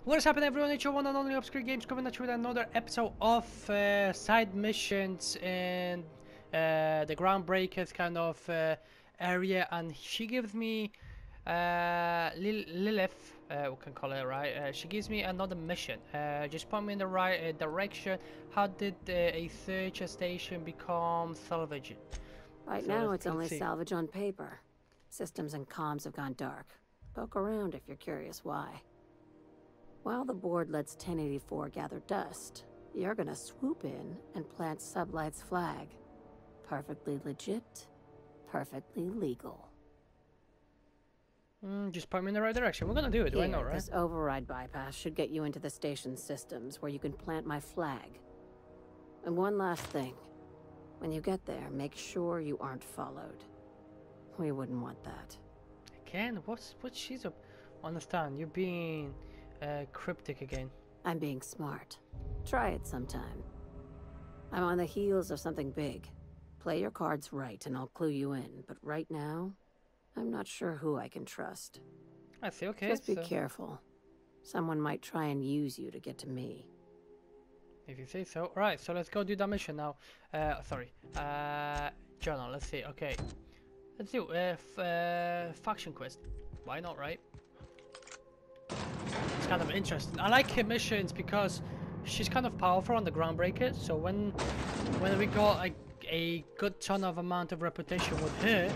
What is happening, everyone? It's your one and only Obscure Games coming at you with another episode of side missions in the groundbreakers kind of area, and she gives me Lilith, we can call it, right? She gives me another mission. Just point me in the right direction. How did a search station become salvage? Right So now, it's let's only see. salvage on paper. Systems and comms have gone dark. Poke around if you're curious why. While the board lets 1084 gather dust, you're gonna swoop in and plant Sublight's flag. Perfectly legit, perfectly legal. Just point me in the right direction. We're gonna do it. Why not, right? This override bypass should get you into the station's systems where you can plant my flag. And one last thing. When you get there, make sure you aren't followed. We wouldn't want that. Again, what she's up? Understand? You're being cryptic again. I'm being smart. Try it sometime. I'm on the heels of something big. Play your cards right and I'll clue you in, but right now, I'm not sure who I can trust. I see, okay. Just be careful. Someone might try and use you to get to me. If you say so. Alright, so let's go do that mission now. Sorry. Journal, let's see, okay. Let's do faction quest. Why not, right? It's kind of interesting. I like her missions because she's kind of powerful on the groundbreaker. So when we got a good ton of amount of reputation with her,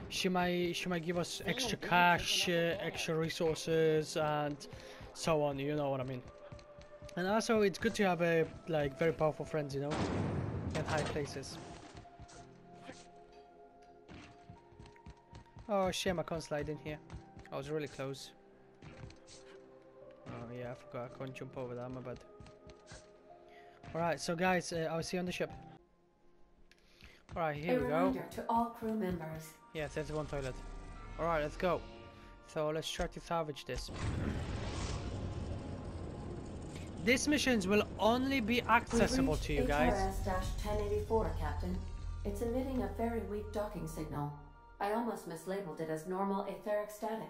she might give us extra cash, extra resources, and so on. You know what I mean. And also, it's good to have a very powerful friends, you know, in high places. Oh shame I can't slide in here. I was really close. Oh yeah, I forgot I couldn't jump over that, my bad. Alright, so guys, I'll see you on the ship. Alright, here we go. Reminder to all crew members. Yes, there's one toilet. Alright, let's go. So let's try to salvage this. These missions will only be accessible to you guys. HRS-1084, Captain. It's emitting a very weak docking signal. I almost mislabeled it as normal etheric static.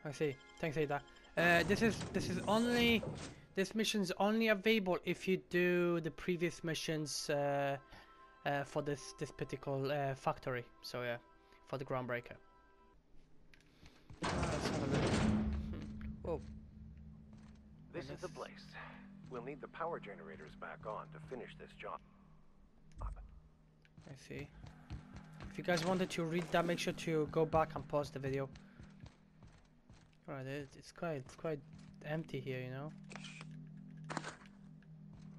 I see. Thanks, Ada. This mission's only available if you do the previous missions for this particular factory. So yeah, for the groundbreaker. Let's have a look. Whoa. This is the place. We'll need the power generators back on to finish this job. I see. If you guys wanted to read that, make sure to go back and pause the video. Alright, it's quite empty here, you know.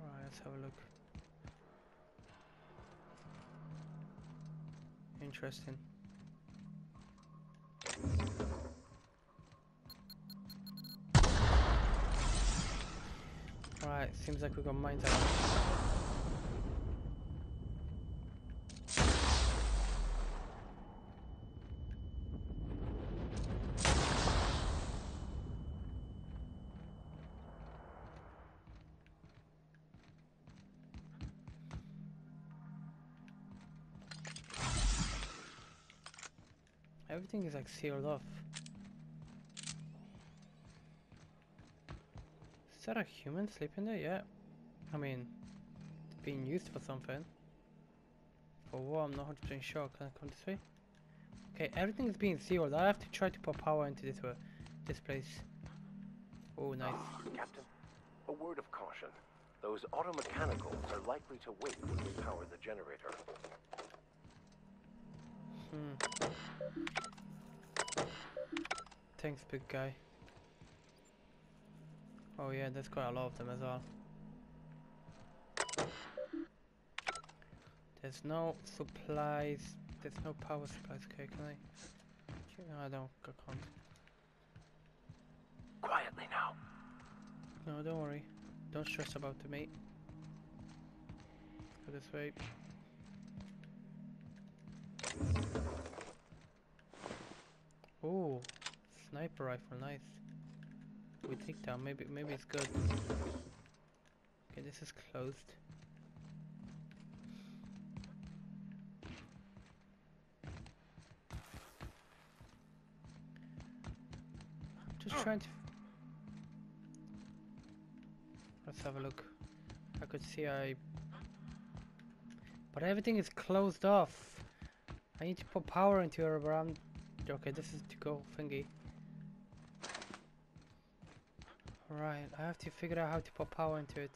Alright, let's have a look. Interesting. Alright, seems like we got mines out. Everything is like sealed off. Is that a human sleeping there? Yeah. I mean, it's being used for something. For what? I'm not 100% sure. Can I come this way? Okay, everything is being sealed. I have to try to put power into this place. Oh, nice. Captain, a word of caution. Those automechanicals are likely to wake when we power the generator. Thanks, big guy. Oh yeah, there's quite a lot of them as well. There's no supplies. There's no power supplies. Okay, can I? No, I can't. Quietly now. No, don't worry. Don't stress about it, mate. Go this way. Oh, sniper rifle, nice. We take that. Maybe it's good. Okay, this is closed. I'm just trying to. Let's have a look. I could see but everything is closed off. I need to put power into it, but I'm... Okay, this is to go thingy. Right, I have to figure out how to put power into it.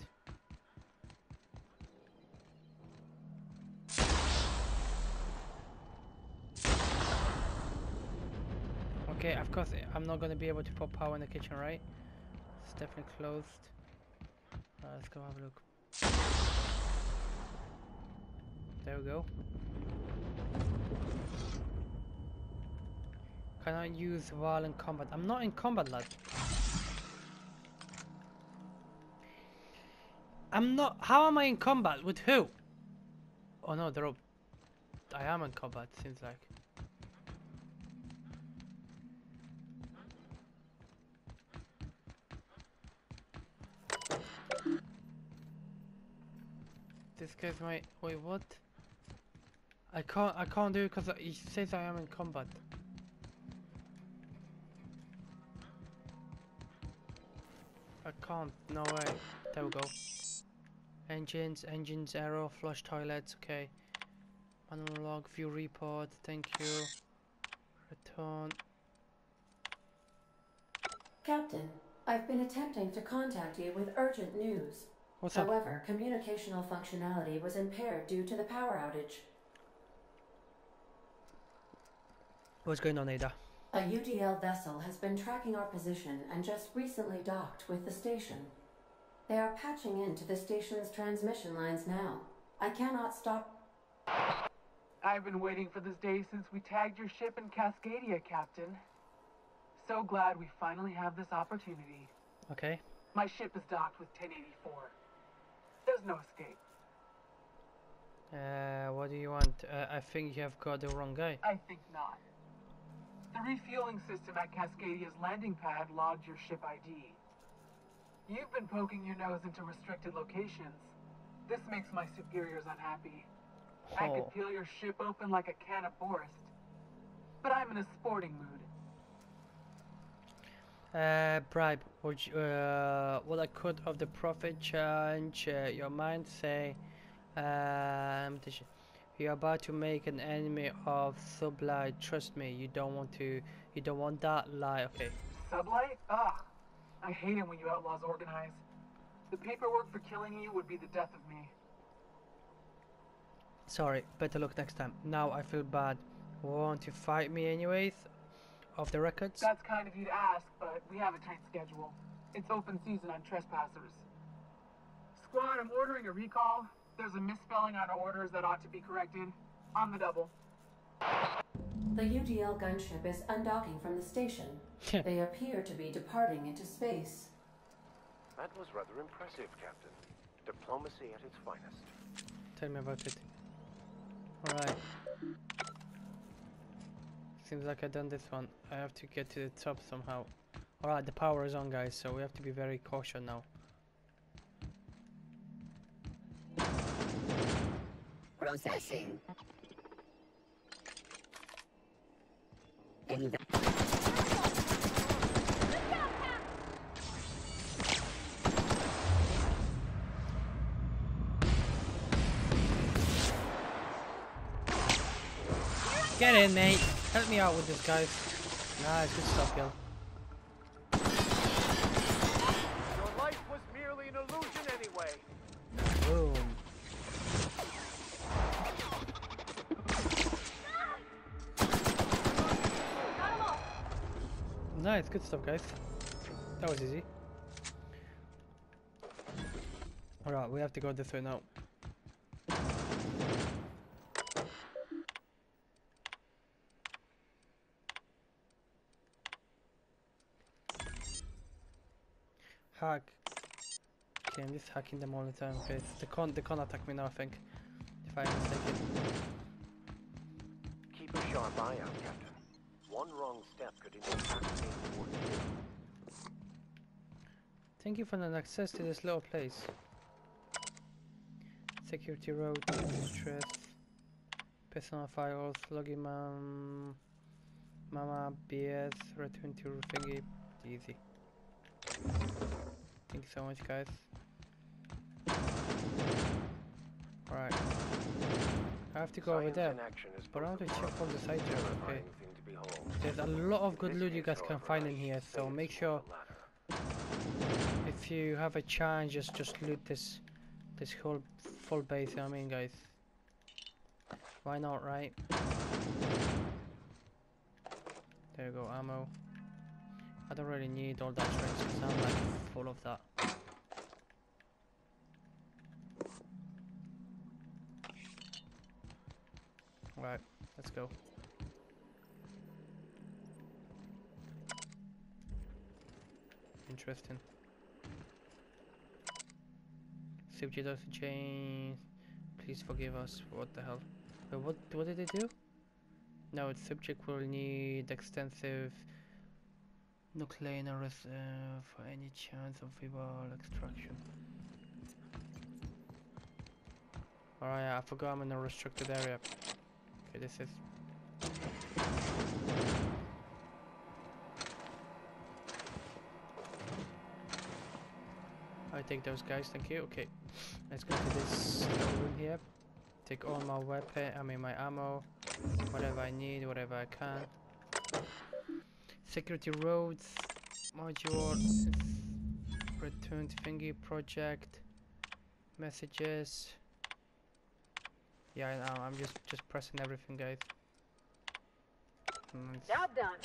Okay, of course, I'm not gonna be able to put power in the kitchen, right? It's definitely closed. Let's go have a look. There we go. Cannot use while in combat. I'm not in combat, lad. I'm not. How am I in combat? With who? Oh no, they're up. I am in combat, seems like. This guy's my... Wait, what? I can't do it because he says I am in combat. I can't, no way. There we go. Engines, arrow, flush toilets, okay. Manual log, view report, thank you. Return. Captain, I've been attempting to contact you with urgent news. What's up? However, communicational functionality was impaired due to the power outage. What's going on, Ada? A UDL vessel has been tracking our position and just recently docked with the station. They are patching into the station's transmission lines now. I cannot stop. I've been waiting for this day since we tagged your ship in Cascadia, Captain. So glad we finally have this opportunity. Okay. My ship is docked with 1084. There's no escape. What do you want? I think you have got the wrong guy. I think not. The refueling system at Cascadia's landing pad logged your ship ID. You've been poking your nose into restricted locations. This makes my superiors unhappy. I could peel your ship open like a can of Borscht. But I'm in a sporting mood. Bribe. Would you, what I could of the profit change your mind? Say, you're about to make an enemy of Sublight. Trust me, you don't want that lie. Okay. Sublight? Ugh. I hate it when you outlaws organize. The paperwork for killing you would be the death of me. Sorry, better luck next time. Now I feel bad. Want to fight me anyways? Off the records? That's kind of you to ask, but we have a tight schedule. It's open season on trespassers. Squad, I'm ordering a recall. There's a misspelling on orders that ought to be corrected. On the double. The UDL gunship is undocking from the station. They appear to be departing into space. That was rather impressive, Captain. Diplomacy at its finest. Tell me about it. Alright. Seems like I've done this one. I have to get to the top somehow. Alright, the power is on, guys, so we have to be very cautious now. Processing. Get in, mate. Help me out with this, guys. Nice, good stuff, Gil. Your life was merely an illusion anyway. Boom. Nice, good stuff, guys. That was easy. Alright, we have to go this way now. Hack. Okay, I'm just hacking them all the time. Okay, they can't attack me now, I think. If I'm mistaken. Keep a sharp eye out, Captain. One wrong step could incapacitate more kills. Thank you for the access to this little place. Security road, interest, personal files, login mama, BS, return to thingy, easy. Thank you so much, guys. have to go over Science there. in action is But I want to both a check all the side jobs. Okay. terrifying thing to behold. There's a lot of good In this loot you case, guys can however, find I in here, should say so it's make more sure the latter. if you have a chance, just loot this whole full base. I mean, guys, why not, right? There you go, ammo. I don't really need all that strength because I'm like full of that. Right, let's go. Interesting. Subject of the chain. Please forgive us. What the hell? Wait, what did they do? No, its subject will need extensive nuclear reserve for any chance of viable extraction. Alright, I forgot I'm in a restricted area. Okay, this is... I take those guys, thank you. Okay, let's go to this little room here. Take all my my ammo, whatever I need, whatever I can. Security roads, module, return to thingy project, messages. Yeah, I know, I'm just pressing everything, guys. Job done.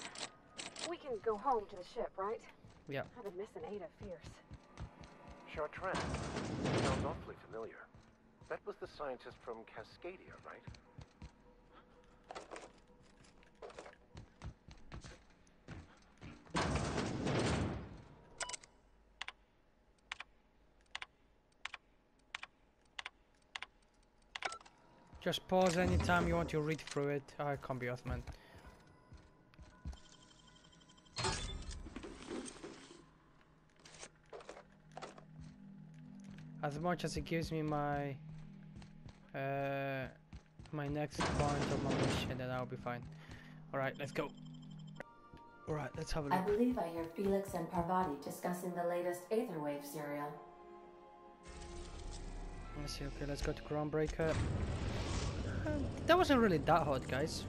We can go home to the ship, right? Yeah. I've been missing Ada fierce. Chartrand. Sounds awfully familiar. That was the scientist from Cascadia, right? Just pause anytime you want to read through it. I can't be asked, man. As much as it gives me my my next point of my mission, then I'll be fine. Alright, let's go. Alright, let's have a I look. believe I hear Felix and Parvati discussing the latest Aetherwave serial. Let's see, okay, let's go to groundbreaker. That wasn't really that hard, guys.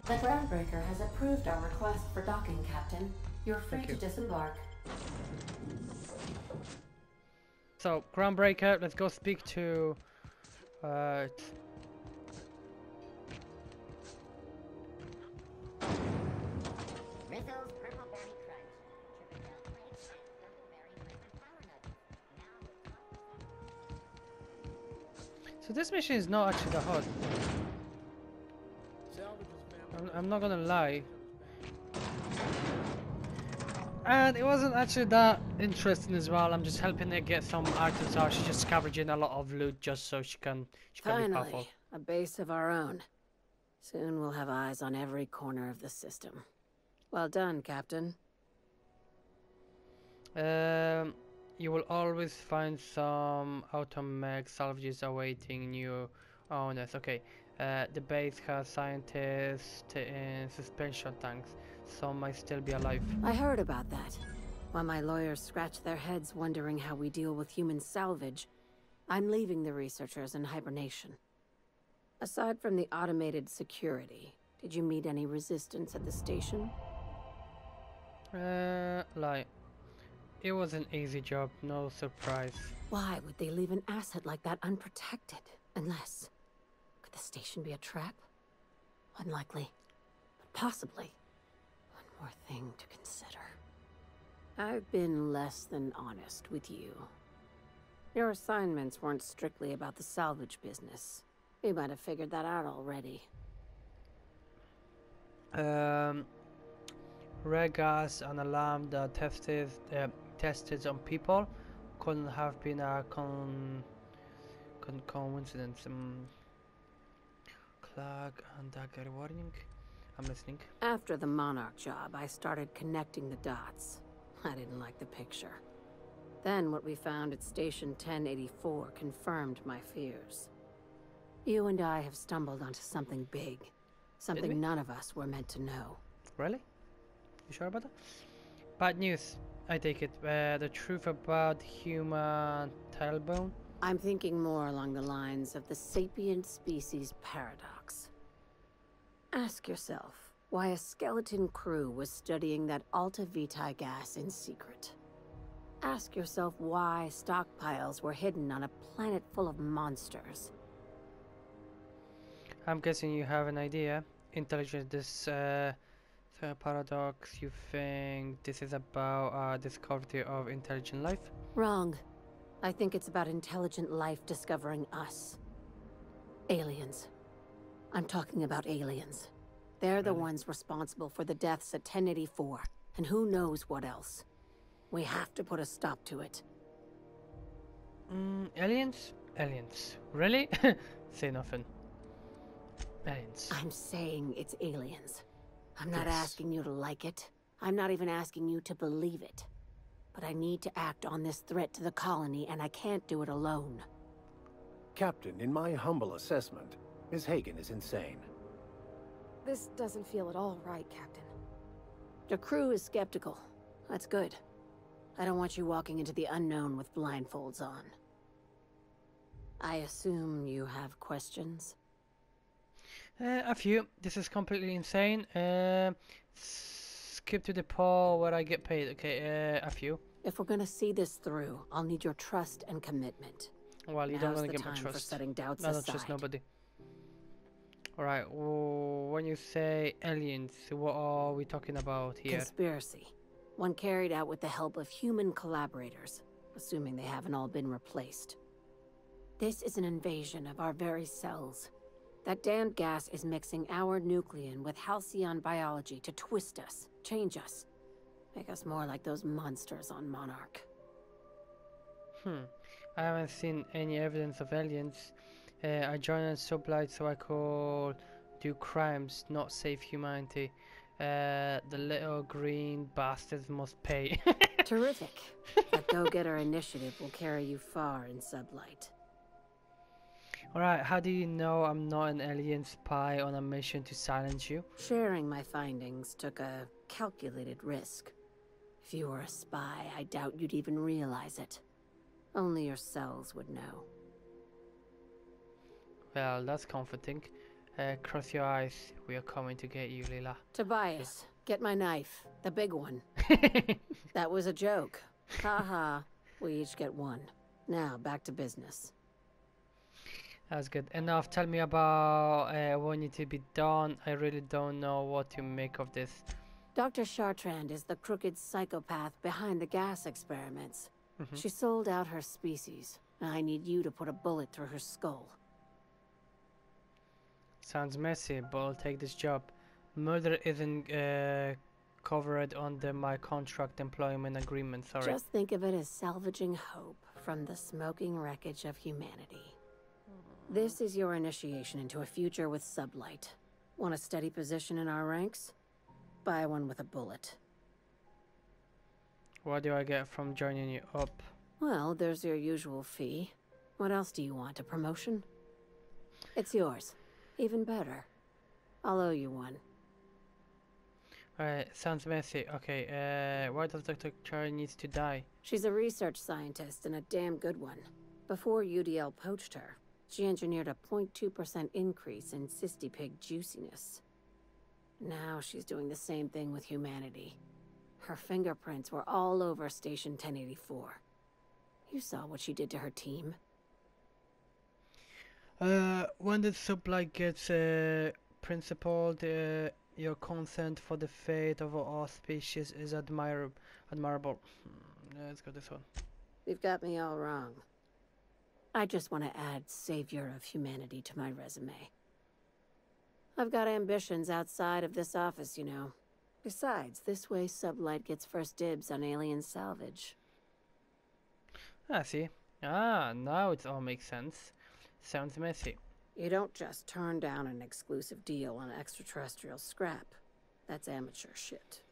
The groundbreaker has approved our request for docking, Captain. You're free to disembark. So, groundbreaker, let's go speak to Rizzo's Purple Berry Crunch. Tripping down plates and Purple Berry Flavor Power Nuggets. Now so this mission is not actually that hard. I'm not gonna lie. And it wasn't actually that interesting as well. I'm just helping her get some items out. She's just scavenging a lot of loot just so she can be powerful. Finally, a base of our own. Soon we'll have eyes on every corner of the system. Well done, Captain. You will always find some automech salvages awaiting new owners. Okay. The base has scientists in suspension tanks. Some might still be alive. I heard about that. While my lawyers scratch their heads wondering how we deal with human salvage, I'm leaving the researchers in hibernation. Aside from the automated security, did you meet any resistance at the station? Like, it was an easy job, no surprise. Why would they leave an asset like that unprotected? Unless... could the station be a trap? Unlikely, but possibly. One more thing to consider. I've been less than honest with you. Your assignments weren't strictly about the salvage business. You might have figured that out already. Rare gas and alarm that tested on people couldn't have been a coincidence. Clag and dagger warning. I'm listening. After the Monarch job, I started connecting the dots. I didn't like the picture. Then what we found at Station 1084 confirmed my fears. You and I have stumbled onto something big. Something none of us were meant to know. Really? You sure about that? Bad news, I take it. The truth about human tailbone. I'm thinking more along the lines of the sapient species paradox. Ask yourself why a skeleton crew was studying that Alta Vitae gas in secret. Ask yourself why stockpiles were hidden on a planet full of monsters. I'm guessing you have an idea. Intelligence, this paradox, you think this is about discovery of intelligent life? Wrong. I think it's about intelligent life discovering us. Aliens. I'm talking about aliens. They're the ones responsible for the deaths at 1084, and who knows what else. We have to put a stop to it. Aliens? Aliens. Really? Say nothing. Aliens. I'm saying it's aliens. I'm not Yes. asking you to like it. I'm not even asking you to believe it. But I need to act on this threat to the colony, and I can't do it alone. Captain, in my humble assessment, Ms. Hagen is insane. This doesn't feel at all right, Captain. The crew is skeptical. That's good. I don't want you walking into the unknown with blindfolds on. I assume you have questions? A few. This is completely insane. Skip to the part where I get paid. Okay, a few. If we're gonna see this through, I'll need your trust and commitment. Well, you don't Now's want the to get my time for trust. setting doubts I don't aside. trust nobody. Alright, when you say aliens, what are we talking about here? Conspiracy. One carried out with the help of human collaborators, assuming they haven't all been replaced. This is an invasion of our very cells. That damned gas is mixing our nucleon with halcyon biology to twist us, change us, make us more like those monsters on Monarch. I haven't seen any evidence of aliens. I joined Sublight so I could do crimes, not save humanity. The little green bastards must pay. Terrific. That go-getter initiative will carry you far in Sublight. Alright, how do you know I'm not an alien spy on a mission to silence you? Sharing my findings took a calculated risk. If you were a spy, I doubt you'd even realize it. Only your cells would know. Well, that's comforting. Cross your eyes. We are coming to get you, Lila. Tobias, get my knife. The big one. That was a joke. Haha. We each get one. Now, back to business. That's good. Enough. Tell me about what needs to be done. I really don't know what to make of this. Dr. Chartrand is the crooked psychopath behind the gas experiments. She sold out her species. I need you to put a bullet through her skull. Sounds messy, but I'll take this job. Murder isn't covered under my contract employment agreement, sorry. Just think of it as salvaging hope from the smoking wreckage of humanity. This is your initiation into a future with Sublight. Want a steady position in our ranks? Buy one with a bullet. What do I get from joining you up? Well, there's your usual fee. What else do you want? A promotion? It's yours. Even better. I'll owe you one. Alright, sounds messy. Okay, why does Dr. Char needs to die? She's a research scientist and a damn good one. Before UDL poached her, she engineered a 0.2% increase in cystipig juiciness. Now she's doing the same thing with humanity. Her fingerprints were all over Station 1084. You saw what she did to her team. When the Sublight gets principled, your consent for the fate of our species is admirable. Let's go this one. You've got me all wrong. I just want to add savior of humanity to my resume. I've got ambitions outside of this office, you know. Besides, this way Sublight gets first dibs on alien salvage. I see. Ah, now it all makes sense. Sounds messy. You don't just turn down an exclusive deal on extraterrestrial scrap. That's amateur shit.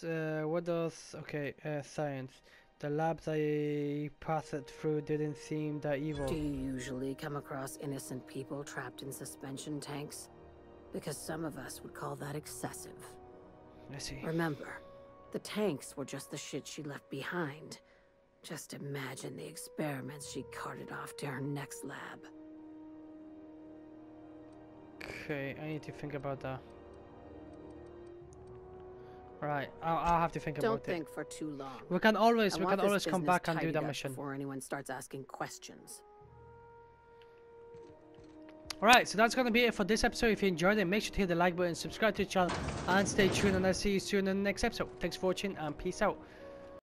What does... Okay, science. The labs I passed it through didn't seem that evil. Do you usually come across innocent people trapped in suspension tanks? Because some of us would call that excessive. I see. Remember, the tanks were just the shit she left behind. Just imagine the experiments she carted off to her next lab. Okay, I need to think about that. Right, I'll have to think about Don't it. think for too long. We can always I want this come business back and do tidied that up mission. before anyone starts asking questions. Alright, so that's gonna be it for this episode. If you enjoyed it, make sure to hit the like button, subscribe to the channel, and stay tuned, and I'll see you soon in the next episode. Thanks for watching, and peace out.